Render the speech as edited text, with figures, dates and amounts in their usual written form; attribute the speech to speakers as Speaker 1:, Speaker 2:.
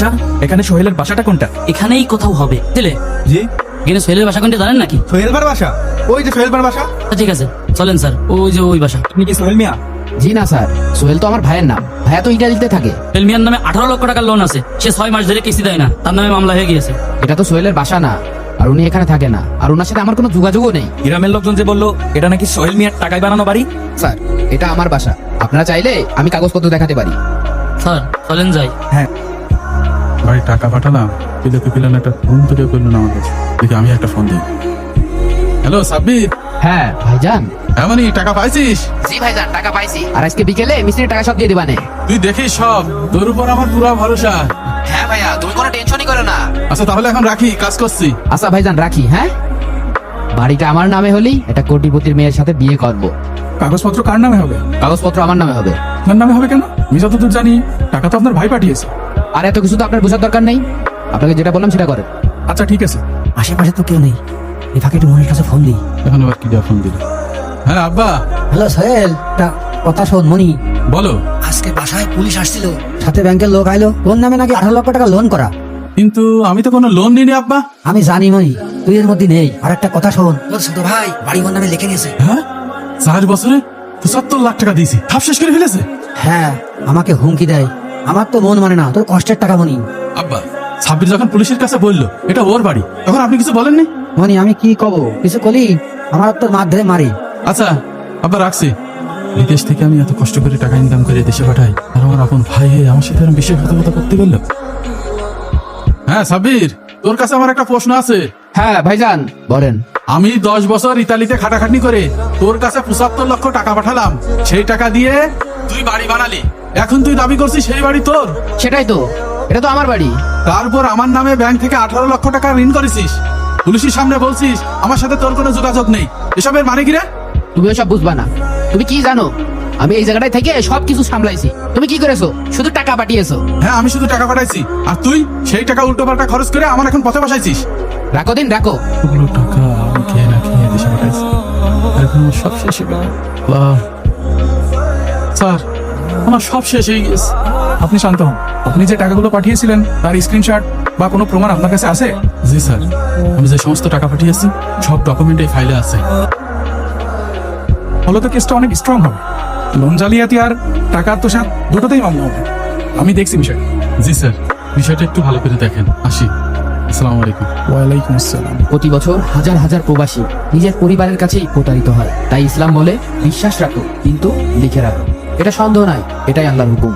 Speaker 1: আচ্ছা, এখানে সোহেলের বাসাটা কোনটা?
Speaker 2: এখানেই কোথাও হবে বুঝলে?
Speaker 1: জি,
Speaker 2: এখানে সোহেলের বাসা কোনটা জানেন নাকি?
Speaker 1: সোহেল ভাইয়ের বাসা? ওই যে সোহেল ভাইয়ের বাসা।
Speaker 2: ঠিক আছে চলেন স্যার, ওই যে ওই বাসা।
Speaker 1: আপনি কি সোহেল মিয়া?
Speaker 3: জি না স্যার, সোহেল তো আমার ভাইয়ের নাম। ভাইয়া তো ইটালিতে থাকে।
Speaker 2: সোহেল মিয়ার নামে 18 লক্ষ টাকার লোন আছে, সে 6 মাস ধরে কিস্তি দেয় না, তার নামে মামলা হয়ে গিয়েছে।
Speaker 3: এটা তো সোহেলের বাসা না, আর উনি এখানে থাকে না, আর ওনার সাথে আমার কোনো যোগাযোগও নেই।
Speaker 1: গ্রামের লোকজন যে বললো এটা নাকি সোহেল মিয়ার টাকায় বানানো বাড়ি।
Speaker 3: স্যার, এটা আমার বাসা, আপনারা চাইলে আমি কাগজপত্র দেখাতে পারি।
Speaker 2: স্যার চলেন যাই।
Speaker 1: হ্যাঁ,
Speaker 4: ভাই টাকা পাঠালাম, কিন্তু পিলান একটা ফোন থেকে করলো না আমার কাছে। দেখি আমি একটা ফোন দিই। হ্যালো সাব্বির,
Speaker 3: হ্যাঁ ভাইজান।
Speaker 4: এমনই টাকা পাইছিস?
Speaker 3: জি ভাইজান, টাকা পাইছি, আর আজকে বিকেলে মিস্ত্রির টাকা সব দিয়ে দিবানে।
Speaker 4: তুই দেখিস সব, তোর উপর আমার পুরো ভরসা।
Speaker 3: হ্যাঁ ভাইয়া, তুমি কোনো টেনশনই করো না।
Speaker 4: আচ্ছা তাহলে এখন রাখি, কাজ করছি।
Speaker 3: আচ্ছা ভাইজান রাখি। হ্যাঁ, বাড়িটা আমার নামে হলেই এটা কোটিপতির মেয়ের সাথে বিয়ে করব।
Speaker 1: কাগজপত্র কার নামে হবে?
Speaker 3: কাগজপত্র আমার নামে হবে।
Speaker 1: আপনার নামে হবে কেন? আমি যতদূর জানি টাকা তো আপনার ভাই পাঠিয়েছে।
Speaker 3: আর এত কিছু তো আপনার বোঝার দরকার নেই, আপনাকে যেটা বললাম সেটা করেন।
Speaker 1: আচ্ছা ঠিক আছে।
Speaker 2: আশেপাশে তো কেউ নেই, এই ফাঁকে একটু মনির কাছে ফোন দিই।
Speaker 4: এখন আবার কি দেওয়া ফোন দিল? হ্যাঁ আব্বা
Speaker 5: হ্যালো সোহেল, একটা কথা শোন মনি।
Speaker 4: বলো।
Speaker 5: আজকে বাসায় পুলিশ আসছিল, সাথে ব্যাংকের লোক আইলো, তোর নামে নাকি 18 লক্ষ টাকা লোন করা।
Speaker 4: কিন্তু আমি তো কোনো লোন নিইনি আব্বা।
Speaker 5: আমি জানি মনি, তুই এর মধ্যে নেই। আর একটা কথা শোন, তোর ছোট ভাই বাড়ি ওর নামে লিখে নিয়েছে।
Speaker 4: হ্যাঁ, 4 বছরে 75 লাখ টাকা দিয়েছি, হাফ শেষ করে ফেলেছে।
Speaker 5: হ্যাঁ, আমাকে হুমকি দেয়। আমার তো মন মানে না, তোর কষ্টের টাকা মনি।
Speaker 4: আব্বা, সাব্বির যখন পুলিশের কাছে বললো এটা ওর বাড়ি, তখন আপনি কিছু বলেননি?
Speaker 5: মনি আমি কি কব, কিছু কলি আমার তোর মার ধরে মারি।
Speaker 4: আচ্ছা আব্বা রাখছি। বিদেশ থেকে আমি এত কষ্ট করে টাকা ইনকাম করে দেশে পাঠাই, আর আমার আপন ভাই হয়ে আমার সাথে এরকম বিশ্বাসঘাতকতা করতে গেল। হ্যাঁ সাব্বির, তোর কাছে আমার একটা প্রশ্ন আছে।
Speaker 3: হ্যাঁ ভাইজান বলেন।
Speaker 4: আমি 10 বছর ইতালিতে খাটাখাটনি করে তোর কাছে 75 লক্ষ টাকা পাঠালাম, সেই টাকা দিয়ে তুই বাড়ি বানালি, এখন তুই দাবি করছিস সেই বাড়ি তোর।
Speaker 3: সেটাই তো, এটা তো আমার বাড়ি।
Speaker 4: তারপর আমার নামে ব্যাংক থেকে 18 লক্ষ টাকা ঋণ করেছিস, পুলিশের সামনে বলছিস আমার সাথে তোর কোনো যোগাযোগ নেই। এসবের মানে কি রে?
Speaker 3: তুমি ওসব বুঝবা না। তুমি কি জানো, আমি এই জায়গাটায় থেকে সবকিছু সামলাইছি। তুমি কি করেছো? শুধু টাকা পাঠিয়েছো।
Speaker 4: হ্যাঁ আমি শুধু টাকা পাঠাইছি, আর তুই সেই টাকা উল্টো পাল্টা খরচ করে আমার এখন পথে বসাইছিস।
Speaker 3: রাখো দিন, রাখো।
Speaker 4: ওগুলো টাকা আমি খেয়ে না খেয়ে দেশে পাঠাইছি, আর এখন আমার সব শেষ হয়ে গেল। স্যার, আমার সব শেষ হয়ে গেছে।
Speaker 1: আপনি শান্ত হন। আপনি যে টাকাগুলো পাঠিয়েছিলেন তার স্ক্রিনশট বা কোনো প্রমাণ আপনার কাছে আছে?
Speaker 4: জি স্যার, আমি যে সমস্ত টাকা পাঠিয়েছি সব ডকুমেন্ট এই ফাইলে আছে।
Speaker 1: ফলে তো কেসটা অনেক স্ট্রং হবে। লোন জালিয়াতি আর টাকা আত্মসাৎ দুটোতেই মামলা হবে। আমি দেখছি বিষয়টা।
Speaker 4: জি স্যার, বিষয়টা একটু ভালো করে দেখেন। আসি, আসসালামু আলাইকুম।
Speaker 1: ওয়ালাইকুম আসসালাম।
Speaker 3: প্রতি বছর হাজার হাজার প্রবাসী নিজের পরিবারের কাছেই প্রতারিত হয়। তাই ইসলাম বলে বিশ্বাস রাখো কিন্তু লিখে রাখো। এটা সন্দেহ নাই, এটাই আল্লাহর হুকুম।